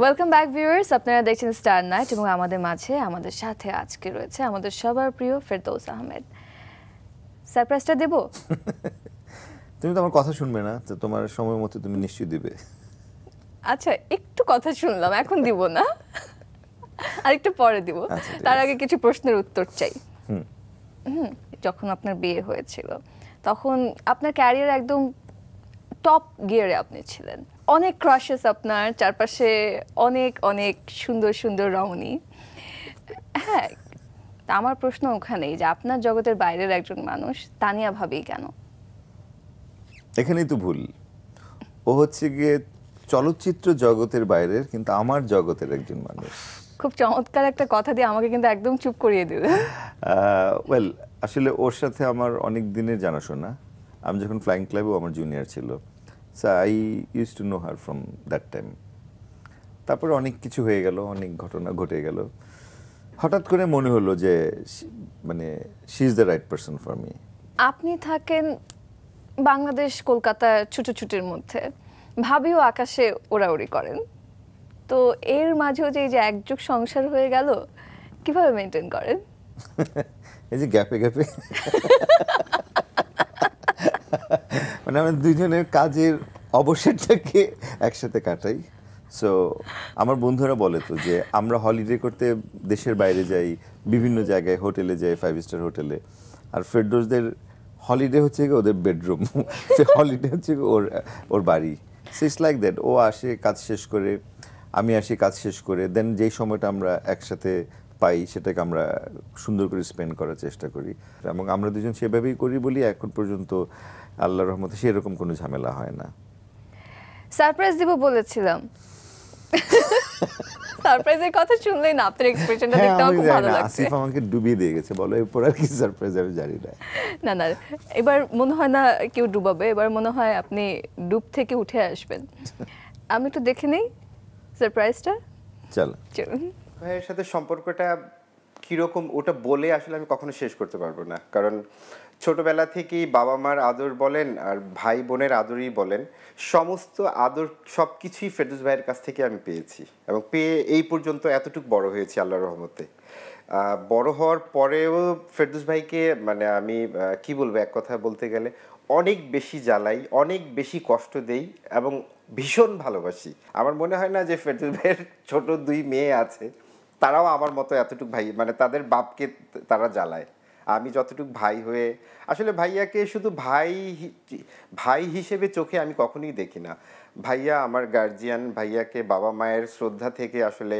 ওয়েলকাম ব্যাক ভিউয়ার্স, আপনারা দেখছেন স্টার নাইট এবং আমাদের মাঝে আমাদের সাথে আজকে রয়েছে আমাদের সবার প্রিয় ফেরদৌস আহমেদ। সারপ্রাইজটা দেব? তুমি তো আমার কথা শুনবে না, তো তোমার সময় মতো তুমি নিশ্চয়ই দিবে। আচ্ছা, একটু কথা শুনলাম, এখন দিব না, আর একটু পরে দিব। তার আগে কিছু প্রশ্নের উত্তর চাই। যখন আপনার বিয়ে হয়েছিল তখন আপনার ক্যারিয়ার একদম টপ গিয়ারে আপনি ছিলেন, অনেক ক্রাশেস, আপনার চারপাশে অনেক অনেক সুন্দর সুন্দর রমণী। হ্যাঁ, আমার প্রশ্ন ওখানেই যে আপনার জগতের বাইরের একজন মানুষ তানিয়া ভাবি কেন? এখানেই তো ভুল। ও হচ্ছে গিয়ে চলচ্চিত্র জগতের বাইরের, কিন্তু আমার জগতের একজন মানুষ। খুব চমৎকার একটা কথা দিয়ে আমাকে কিন্তু একদম চুপ করিয়ে দিলে। ওয়েল, আসলে ওর সাথে আমার অনেক দিনের জানাশোনা। আমি যখন ফ্লাইং ক্লাবে, ও আমার জুনিয়র ছিল, so I use to know her from that time. তারপরে অনেক কিছু হয়ে গেল, অনেক ঘটনা ঘটে গেল। হঠাৎ করে মনে হলো যে মানে she is the right person for me. আপনি থাকেন বাংলাদেশ কলকাতার ছুটোছুটির মধ্যে, ভাবিও আকাশে ওড়াউড়ি করেন, তো এর মাঝেও যে এই যে একযুগ সংসার হয়ে গেল, কিভাবে মেনটেন করেন? এই যে গ্যাপে গ্যাপে মানে আমরা দুজনের কাজের অবসরটাকে একসাথে কাটাই। সো আমার বন্ধুরা বলে তো যে আমরা হলিডে করতে দেশের বাইরে যাই, বিভিন্ন জায়গায় হোটেলে যাই, 5 স্টার হোটেলে। আর ফেরদৌসদের হলিডে হচ্ছে কি ওদের বেডরুম, হলিডে হচ্ছে ওর বাড়ি। So it's like that. ও আসে কাজ শেষ করে, আমি আসি কাজ শেষ করে, দেন যেই সময়টা আমরা একসাথে পাই সেটাকে আমরা সুন্দর করে স্পেন্ড করার চেষ্টা করি, এবং আমরা দুজন সেভাবেই করি বলি এখন পর্যন্ত আল্লাহর রহমতে সেরকম কোনো ঝামেলা হয় না। সারপ্রাইজ দিব বলেছিলাম, সারপ্রাইজের কথা শুনলেই না আপনার এক্সপ্রেশনটা দেখতে আমার খুব ভালো লাগছে। আসিফ আমাকে ডুবিয়ে দিয়ে গেছে, বলো এরপর আর কি সারপ্রাইজ আমি জানি না। না না, এবার মনে হয় না কেউ ডুবাবে, এবার মনে হয় আপনি ডুব থেকে উঠে আসবেন। আমি একটু দেখে নেই সারপ্রাইজটা। চলো চলুন। ভাইয়ের সাথে সম্পর্কটা কীরকম ওটা বলে আসলে আমি কখনো শেষ করতে পারবো না, কারণ ছোটবেলা থেকেই বাবা মার আদর বলেন আর ভাই বোনের আদরই বলেন, সমস্ত আদর সব কিছুই ফেরদৌস ভাইয়ের কাছ থেকে আমি পেয়েছি, এবং পেয়ে এই পর্যন্ত এতটুকু বড় হয়েছি আল্লাহর রহমতে। বড় হওয়ার পরেও ফেরদৌস ভাইকে মানে আমি কি বলবো, এক কথা বলতে গেলে অনেক বেশি জ্বালাই, অনেক বেশি কষ্ট দেই এবং ভীষণ ভালোবাসি। আমার মনে হয় না যে ফেরদৌস ভাইয়ের ছোট 2 মেয়ে আছে, তারাও আমার মতো এতটুকু ভাই, মানে তাদের বাপকে তারা জ্বালায়। আমি যতটুকু ভাই হয়ে আসলে ভাইয়াকে শুধু ভাই হিসেবে চোখে আমি কখনোই দেখি না। ভাইয়া আমার গার্জিয়ান, ভাইয়াকে বাবা মায়ের শ্রদ্ধা থেকে আসলে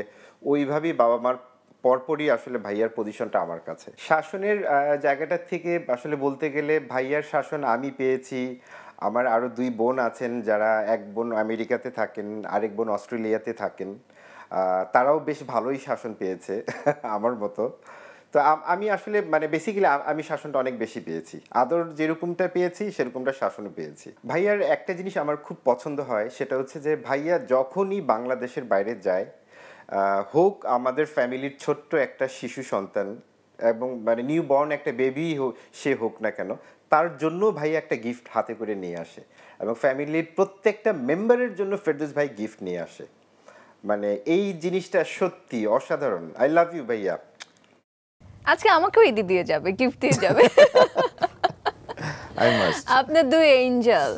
ওইভাবেই বাবা মার পরপরই আসলে ভাইয়ার পজিশনটা আমার কাছে। শাসনের জায়গাটা থেকে আসলে বলতে গেলে ভাইয়ার শাসন আমি পেয়েছি। আমার আরও 2 বোন আছেন, যারা এক বোন আমেরিকাতে থাকেন, আরেক বোন অস্ট্রেলিয়াতে থাকেন, তারাও বেশ ভালোই শাসন পেয়েছে আমার মতো। তো আমি আসলে মানে বেসিক্যালি আমি শাসনটা অনেক বেশি পেয়েছি, আদর যেরকমটা পেয়েছি সেরকমটা শাসনও পেয়েছি। ভাইয়ার একটা জিনিস আমার খুব পছন্দ হয়, সেটা হচ্ছে যে ভাইয়া যখনই বাংলাদেশের বাইরে যায়, হোক আমাদের ফ্যামিলির ছোট্ট একটা শিশু সন্তান এবং মানে নিউ বর্ন একটা বেবি সে হোক না কেন, তার জন্য ভাইয়া একটা গিফট হাতে করে নিয়ে আসে, এবং ফ্যামিলির প্রত্যেকটা মেম্বারের জন্য ফেরদৌস ভাই গিফট নিয়ে আসে। মানে এই জিনিসটা সত্যি অসাধারণ। আই লাভ ইউ ভাইয়া। আজকে আমাকেও ঈদ দিয়ে যাবে, গিফট দিয়ে যাবে। আপনার 2 এঞ্জেল,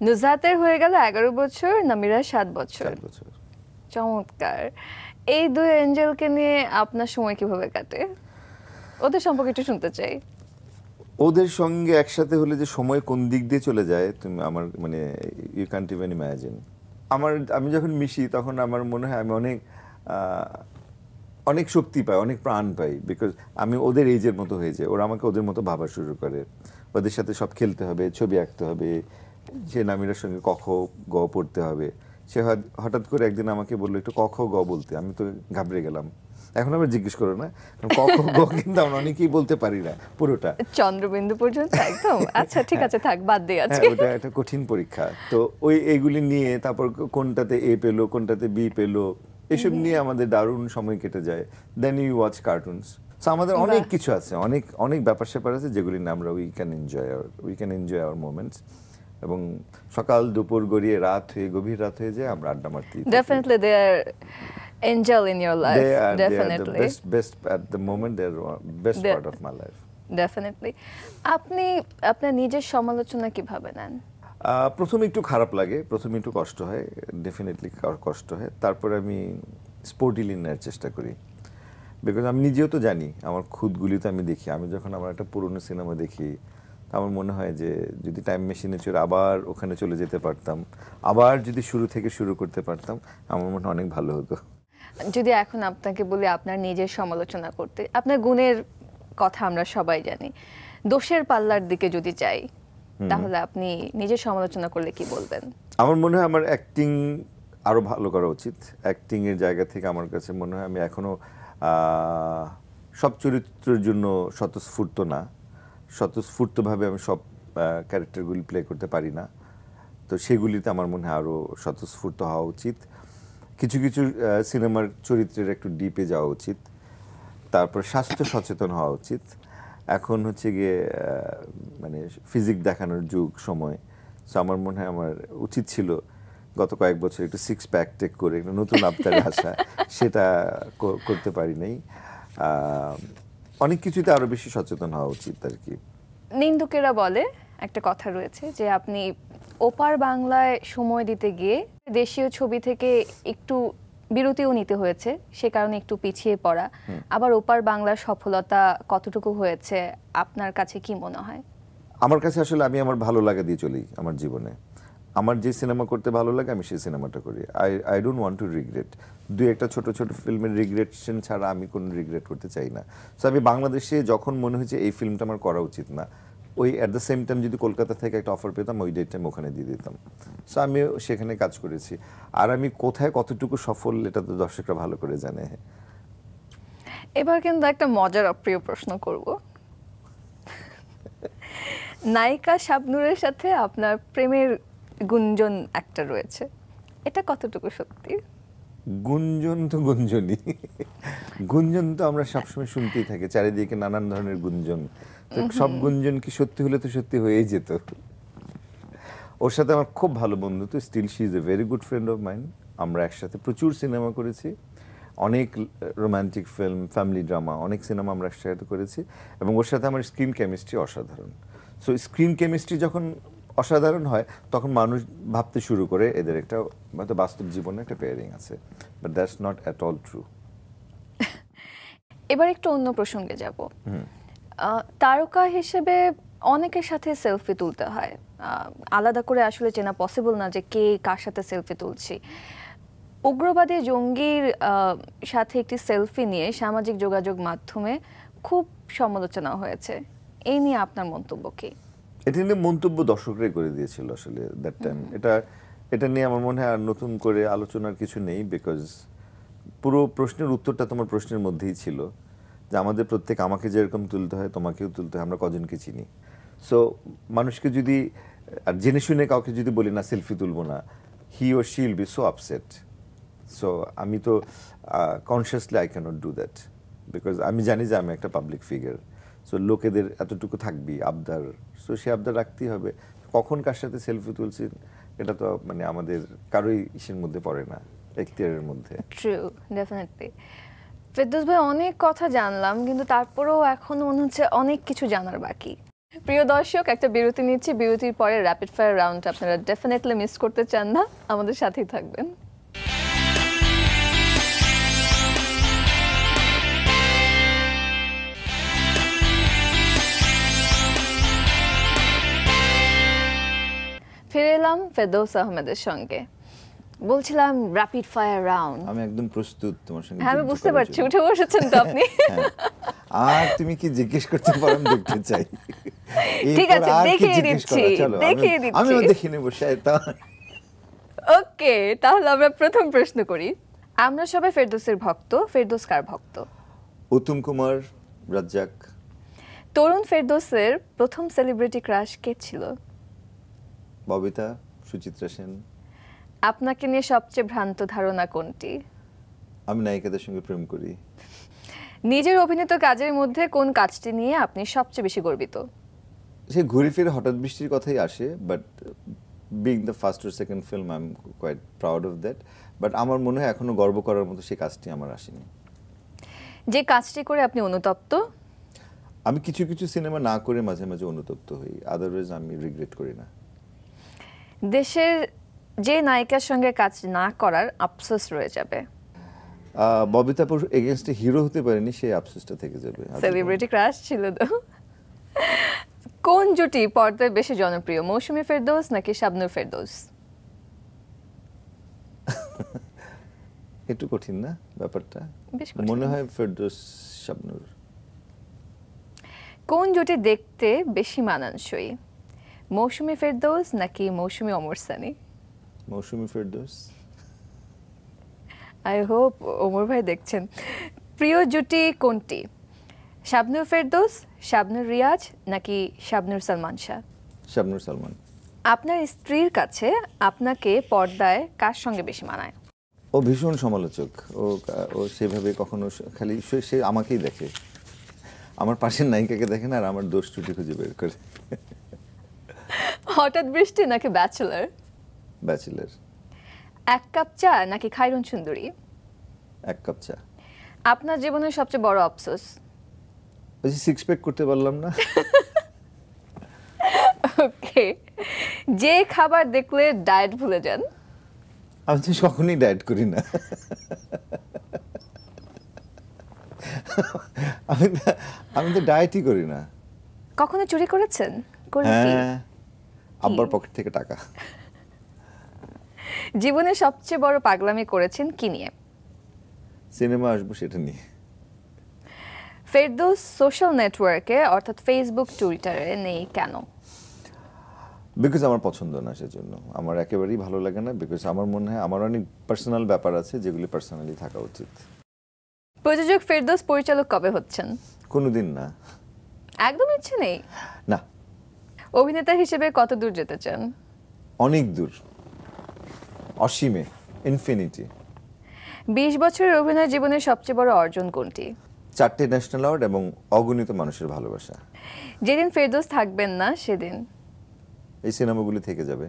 নুজাতের হয়ে গেল 11 বছর, নামিরা 7 বছর। চমৎকার। এই 2 এঞ্জেলকে নিয়ে আপনার সময় কিভাবে কাটে? ওদের সম্পর্কে একটু শুনতে চাই। ওদের সঙ্গে একসাথে হলে যে সময় কোন দিক দিয়ে চলে যায় তুমি আমার মানে ইউ ক্যান্ট ইভেন ইমাজিন। আমি যখন মিশি তখন আমার মনে হয় আমি অনেক শক্তি পাই, অনেক প্রাণ পাই, বিকজ আমি ওদের এইজের মতো হয়ে যাই। ওরা আমাকে ওদের মতো ভাবা শুরু করে, ওদের সাথে সব খেলতে হবে, ছবি আঁকতে হবে, সে নামিরার সঙ্গে ক খ গ পড়তে হবে। সে হঠাৎ করে একদিন আমাকে বললো একটু ক খ গ বলতে, আমি তো ঘাবড়ে গেলাম। এখন আবার জিজ্ঞেস করো না, ক খ গ কিন্তু আমরা অনেকেই বলতে পারি না পুরোটা, চন্দ্রবিন্দু পর্যন্ত একদম। আচ্ছা ঠিক আছে, থাক, বাদ দিয়ে আজকে। ওটা একটা কঠিন পরীক্ষা। তো এইগুলি নিয়ে তারপর কোনটাতে এ পেলো, কোনটাতে বি পেলো, এসব নিয়ে আমাদের দারুণ সময় কেটে যায়। Then you watch cartoons. So আমাদের অনেক কিছু আছে, অনেক ব্যাপার স্যাপার আছে যেগুলি নিয়ে আমরা we can enjoy our moments. এবং সকাল দুপুর গড়িয়ে রাত হয়ে গভীর রাত হয়ে যায় আমরা আড্ডা মারতে Definitely they are angel in your life. Definitely. They are the best at the moment. They are best part of my life. Definitely. আপনি আপনার নিজের সমালোচনা কিভাবে নেন? প্রথমে একটু খারাপ লাগে, প্রথমে একটু কষ্ট হয়, ডেফিনেটলি কষ্ট হয়। তারপর আমি স্পোর্টিলি নেওয়ার চেষ্টা করি, বিকজ আমি নিজেও তো জানি আমার খুঁতগুলি তো আমি দেখি। আমি যখন আমার একটা পুরনো সিনেমা দেখি, আমার মনে হয় যে যদি টাইম মেশিনে চড়ে আবার ওখানে চলে যেতে পারতাম, আবার যদি শুরু থেকে শুরু করতে পারতাম, আমার মনে হয় অনেক ভালো হতো। যদি এখন আপনাকে বলি আপনার নিজের সমালোচনা করতে, আপনার গুণের কথা আমরা সবাই জানি, দোষের পাল্লার দিকে যদি যাই, তাহলে আপনি নিজের সমালোচনা করলে কি বলবেন? আমার মনে হয় আমার অ্যাক্টিং আরো ভালো করা উচিত। অ্যাক্টিং এর জায়গা থেকে আমার কাছে মনে হয় আমি এখনো সব চরিত্রের জন্য স্বতঃস্ফূর্ত না, স্বতঃস্ফূর্তভাবে আমি সব ক্যারেক্টারগুলি প্লে করতে পারি না। তো সেগুলিতে আমার মনে হয় আরও স্বতঃস্ফূর্ত হওয়া উচিত। কিছু কিছু সিনেমার চরিত্রের একটু ডিপে যাওয়া উচিত। তারপর স্বাস্থ্য সচেতন হওয়া উচিত। এখন হচ্ছে গিয়ে মানে ফিজিক দেখানোর যুগ সময়। সো আমার মনে হয় আমার উচিত ছিল গত কয়েক বছর একটু সিক্স প্যাক টেক করে একটা নতুন আবতারে আসা, সেটা করতে পারি নাই। অনেক কিছুতে আরো বেশি সচেতন হওয়া উচিত আর কি। নিন্দুকেরা বলে একটা কথা রয়েছে যে আপনি ওপার বাংলায় সময় দিতে গিয়ে দেশীয় ছবি থেকে একটু বিরতিও নিতে হয়েছে, সে কারণে একটু পিছিয়ে পড়া। আবার ওপার বাংলার সফলতা কতটুকু হয়েছে আপনার কাছে কি মনে হয়? আমার কাছে আসলে আমি আমার ভালো লাগা দিয়ে চলি আমার জীবনে। আমার যে সিনেমা করতে ভালো লাগে আমি সেই সিনেমাটা করি। I don't want to regret. দুই একটা ছোট ছোট ফিল্মের রিগ্রেশন ছাড়া আমি কোনো রিগ্রেট করতে চাই না। সো আমি বাংলাদেশে যখন মনে হয়েছে এই ফিল্মটা আমার করা উচিত না, ওই অ্যাট দ্য সেম টাইম যদি কলকাতা থেকে একটা অফার পেতাম, ওই ডেট টাইম ওখানে দিয়ে দিতাম। সো আমি সেখানে কাজ করেছি। আর আমি কোথায় কতটুকু সফল এটা তো দর্শকরা ভালো করে জানে। এবার কিন্তু একটা মজার অপ্রিয় প্রশ্ন করব। নায়িকা শাবনূরের সাথে আপনার প্রেমের গুঞ্জন একটা রয়েছে, এটা কতটুকু সত্যি? গুঞ্জন তো গুঞ্জনই, গুঞ্জন তো আমরা সবসময় শুনতেই থাকি, চারিদিকে নানান ধরনের গুঞ্জন। তো সব গুঞ্জন কি সত্যি হলে তো সত্যি হয়েই যেত। ওর সাথে আমার খুব ভালো বন্ধুত্ব, still she is a very good friend of mine. আমরা একসাথে প্রচুর সিনেমা করেছি, অনেক রোমান্টিক ফিল্ম, ফ্যামিলি ড্রামা, অনেক সিনেমা আমরা একসাথে করেছি। এবং ওর সাথে আমার স্ক্রিন কেমিস্ট্রি অসাধারণ। সো স্ক্রিন কেমিস্ট্রি যখন অসাধারণ হয় তখন মানুষ ভাবতে শুরু করে এদের একটা হয়তো বাস্তব জীবনে একটা পেয়ারিং আছে, but that's not at all true. এবার একটু অন্য প্রসঙ্গে যাব। তারকা হিসেবে অনেকের সাথে সেলফি তুলতে হয়, আলাদা করে আসলে চেনা পসিবল না যে কে কার সাথে সেলফি তুলছি। উগ্রবাদী জঙ্গির সাথে একটি সেলফি নিয়ে সামাজিক যোগাযোগ মাধ্যমে খুব সমালোচনা হয়েছে, এই নিয়ে আপনার মন্তব্য কি? এটা নিয়ে মন্তব্য দর্শকরাই করে দিয়েছিল আসলে দ্যাট টাইম। এটা নিয়ে আমার মনে হয় আর নতুন করে আলোচনার কিছু নেই, বিকজ পুরো প্রশ্নের উত্তরটা তোমার প্রশ্নের মধ্যেই ছিল যে আমাদের প্রত্যেক আমাকে যেরকম তুলতে হয় তোমাকেও তুলতে হয়, আমরা কজনকে চিনি। সো মানুষকে যদি আর জেনে শুনে কাউকে যদি বলি না সেলফি তুলবো না, he or she will be so upset. So আমি তো consciously I can't do that, because আমি জানি যে আমি একটা পাবলিক ফিগার। সো লোকেদের এতটুকু থাকবি আবদার, সো সে আবদার রাখতেই হবে। কখন কার সাথে সেলফি তুলছি এটা তো মানে আমাদের কারোই ইসের মধ্যে পড়ে না, এখতিয়ারের মধ্যে। True, definitely. ফেরদৌস ভাই, অনেক কথা জানলাম, কিন্তু তারপরেও এখন মনে হচ্ছে অনেক কিছু জানার বাকি। প্রিয় দর্শক, একটা বিরতি নিচ্ছি, বিরতির পরে র্যাপিড ফায়ার রাউন্ড আপনারা ডেফিনেটলি মিস করতে চান না, আমাদের সাথেই থাকবেন। ফিরে এলাম ফেরদৌস আহমেদের সঙ্গে। বলছিলাম র্যাপিড ফায়ার রাউন্ড। আমি একদম প্রস্তুত তোমার সঙ্গে। হ্যাঁ, আমি বুঝতে পারছি, উঠে বসেছেন তো আপনি। আর তুমি কি জিজ্ঞেস করতে পারো আমি দেখতে চাই। ঠিক আছে, দেখিয়ে দিচ্ছি, দেখিয়ে দিচ্ছি। আমি দেখে নেব শয়তান। ওকে, তাহলে আমরা প্রথম প্রশ্ন করি। আমরা সবাই ফেরদৌসের ভক্ত, ফেরদৌস কার ভক্ত? উত্তম কুমার, রাজ্জাক। তরুণ ফেরদৌসের প্রথম সেলিব্রিটি ক্রাশ কে ছিল? ববিতা, সুচিত্রা সেন। আপনাকে নিয়ে সবচেয়ে ভ্রান্ত ধারণা কোনটি? আমি নায়িকাদের সঙ্গে প্রেম করি। নিজের অভিনীত কাজের মধ্যে কোন কাজটি নিয়ে আপনি সবচেয়ে বেশি গর্বিত? সে ঘুরে ফিরে হঠাৎ বৃষ্টির কথাই আসে, but being the first or second film I am quite proud of that, but আমার মনে হয় এখনো গর্ব করার মতো সেই কাজটি আমার আসেনি। যে কাজটি করে আপনি অনুতপ্ত? আমি কিছু কিছু সিনেমা না করে মাঝে মাঝে অনুতপ্ত হই, আদারওয়াইজ আমি রিগ্রেট করি না। দেশের যে নায়িকার সঙ্গে কাজ না করার আফসোস রয়ে যাবে? ববিতাপুর এগেইনস্টে হিরো হতে পারেনি, সেই আফসোসটা থেকে যাবে। সেলিব্রিটি ক্রাশ ছিল তো। কোন জুটি পর্দায় বেশি জনপ্রিয়, মৌসুমী ফেরদৌস নাকি শাবনূর ফেরদৌস? একটু কঠিন না ব্যাপারটা? বেশ কঠিন। মনে হয় ফেরদৌস শাবনূর। কোন জুটি দেখতে বেশি মানানসই, মৌসুমী ফেরদৌস নাকি মৌসুমী ওমর সানি? মৌসুমী ফেরদৌস। আই হোপ ওমর ভাই দেখছেন। প্রিয় জুটি কোনটি, শাবনূর ফেরদৌস, শাবনূর রিয়াজ নাকি শাবনূর সালমান শাহ? শাবনূর সালমান। আপনার স্ত্রীর কাছে আপনাকে পর্দায় কার সঙ্গে বেশি মানায়? ও ভীষণ সমালোচক, ও সেভাবে কখনো খালি সে আমাকেই দেখে, আমার পাশের নায়িকাকে দেখে না, আর আমার দোষ ত্রুটি খুঁজে বের করে। হঠাৎ বৃষ্টি নাকি ব্যাচেলার? ব্যাচেলার। এক কাপ চা নাকি খায়রুন সুন্দরী? এক কাপ চা। আপনার জীবনের সবচেয়ে বড় আফসোস? ওই যে সিক্স প্যাক করতে পারলাম না। ওকে। যে খাবার দেখলে ডায়েট ভুলে যান? আমি তো কখনোই ডায়েট করি না। আমি তো ডায়েটই করি না। কখনো চুরি করেছেন? করলেন কি? হ্যাঁ, আব্বার পকেট থেকে টাকা। জীবনের সবচেয়ে বড় পাগলামি করেছেন কি নিয়ে? সিনেমা আসবো সেটা নিয়ে। ফেরদৌস সোশ্যাল নেটওয়ার্কে অর্থাৎ ফেসবুক টুইটারে নেই কেন? বিকজ আমার পছন্দ না, সেজন্য আমার একেবারেই ভালো লাগে না। বিকজ আমার মনে হয় আমার অনেক পার্সোনাল ব্যাপার আছে যেগুলি পার্সোনালি থাকা উচিত। প্রযোজক ফেরদৌস পরিচালক কবে হচ্ছেন? কোনোদিন না। একদম ইচ্ছে নেই? না। অভিনেতা হিসেবে কত দূর যেতে চান? অনেক দূর, অসীমে, ইনফিনিটি। 20 বছরের অভিনয় জীবনের সবচেয়ে বড় অর্জন কোনটি? 4টে ন্যাশনাল অ্যাওয়ার্ড এবং অগণিত মানুষের ভালোবাসা। যেদিন ফেরদৌস থাকবেন না সেদিন এই সিনেমাগুলি থেকে যাবে।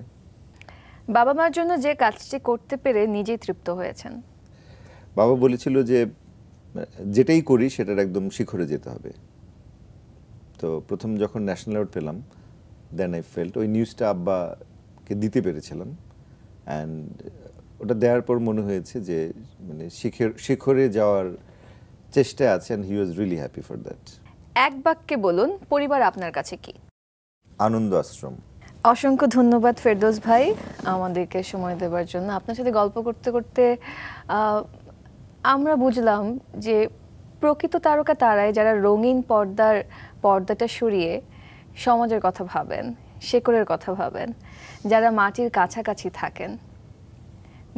বাবা মার জন্য যে কাজটি করতে পেরে নিজেই তৃপ্ত হয়েছেন? বাবা বলেছিল যে যেটাই করি সেটার একদম শিখরে যেতে হবে। তো প্রথম যখন ন্যাশনাল অ্যাওয়ার্ড পেলাম, দেন আই ফেল্ট, ওই নিউজটা আব্বাকে দিতে পেরেছিলাম, অ্যান্ড ওটা দেওয়ার পর মনে হয়েছে যে মানে শিখরে যাওয়ার চেষ্টা আছে, and he was really happy for that. এক বাক্যে বলুন পরিবার আপনার কাছে কি? আনন্দ আশ্রম। অসংখ্য ধন্যবাদ ফেরদৌস ভাই আমাদেরকে সময় দেওয়ার জন্য। আপনার সাথে গল্প করতে করতে আমরা বুঝলাম যে প্রকৃত তারকা তারাই যারা রঙিন পর্দাটা সরিয়ে সমাজের কথা ভাবেন, শেকড়ের কথা ভাবেন, যারা মাটির কাছাকাছি থাকেন।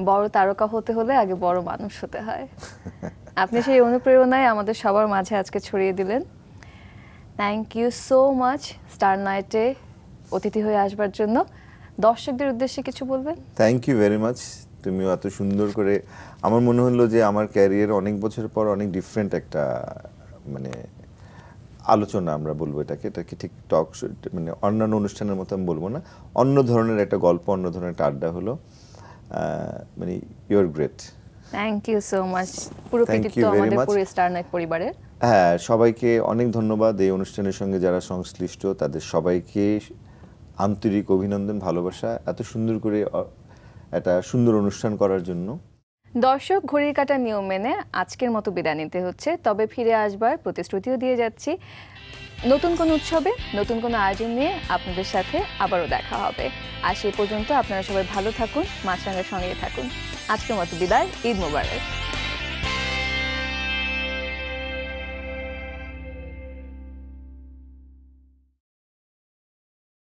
বড় তারকা হতে হলে আগে বড় মানুষ হতে হয়। আপনি সেই অনুপ্রেরণায় আমাদের সবার মাঝে আজকে ছড়িয়ে দিলেন। Thank you so much star নাইটে অতিথি হয়ে আসবার জন্য। দর্শকদের উদ্দেশ্যে কিছু বলবেন? Thank you very much. তুমিও এত সুন্দর করে, আমার মনে হলো যে আমার ক্যারিয়ার অনেক বছর পর অনেক ডিফারেন্ট একটা মানে আলোচনা আমরা বলবো এটাকে ঠিক টক মানে অন্যান্য অনুষ্ঠানের মতো আমি বলবো না, অন্য ধরনের একটা গল্প, অন্য ধরনের একটা আড্ডা হলো। মানে you are great. Thank you so much. পুরো কৃতিত্ব আমাদের পুরো স্টার নাইট পরিবারের। হ্যাঁ, সবাইকে অনেক ধন্যবাদ। এই অনুষ্ঠানের সঙ্গে যারা সংশ্লিষ্ট তাদের সবাইকে আন্তরিক অভিনন্দন, ভালোবাসা, এত সুন্দর করে একটা সুন্দর অনুষ্ঠান করার জন্য। দর্শক, ঘড়ির কাঁটার নিয়ম মেনে আজকের মতো বিদায় নিতে হচ্ছে, তবে ফিরে আসবার প্রতিশ্রুতিও দিয়ে যাচ্ছি। নতুন কোনো উৎসবে নতুন কোনো আয়োজন নিয়ে আপনাদের সাথে আবারও দেখা হবে। আর সেই পর্যন্ত আপনারা সবাই ভালো থাকুন, মাছরাঙার সঙ্গে থাকুন। আজকের মতো বিদায়, ঈদ মোবারক।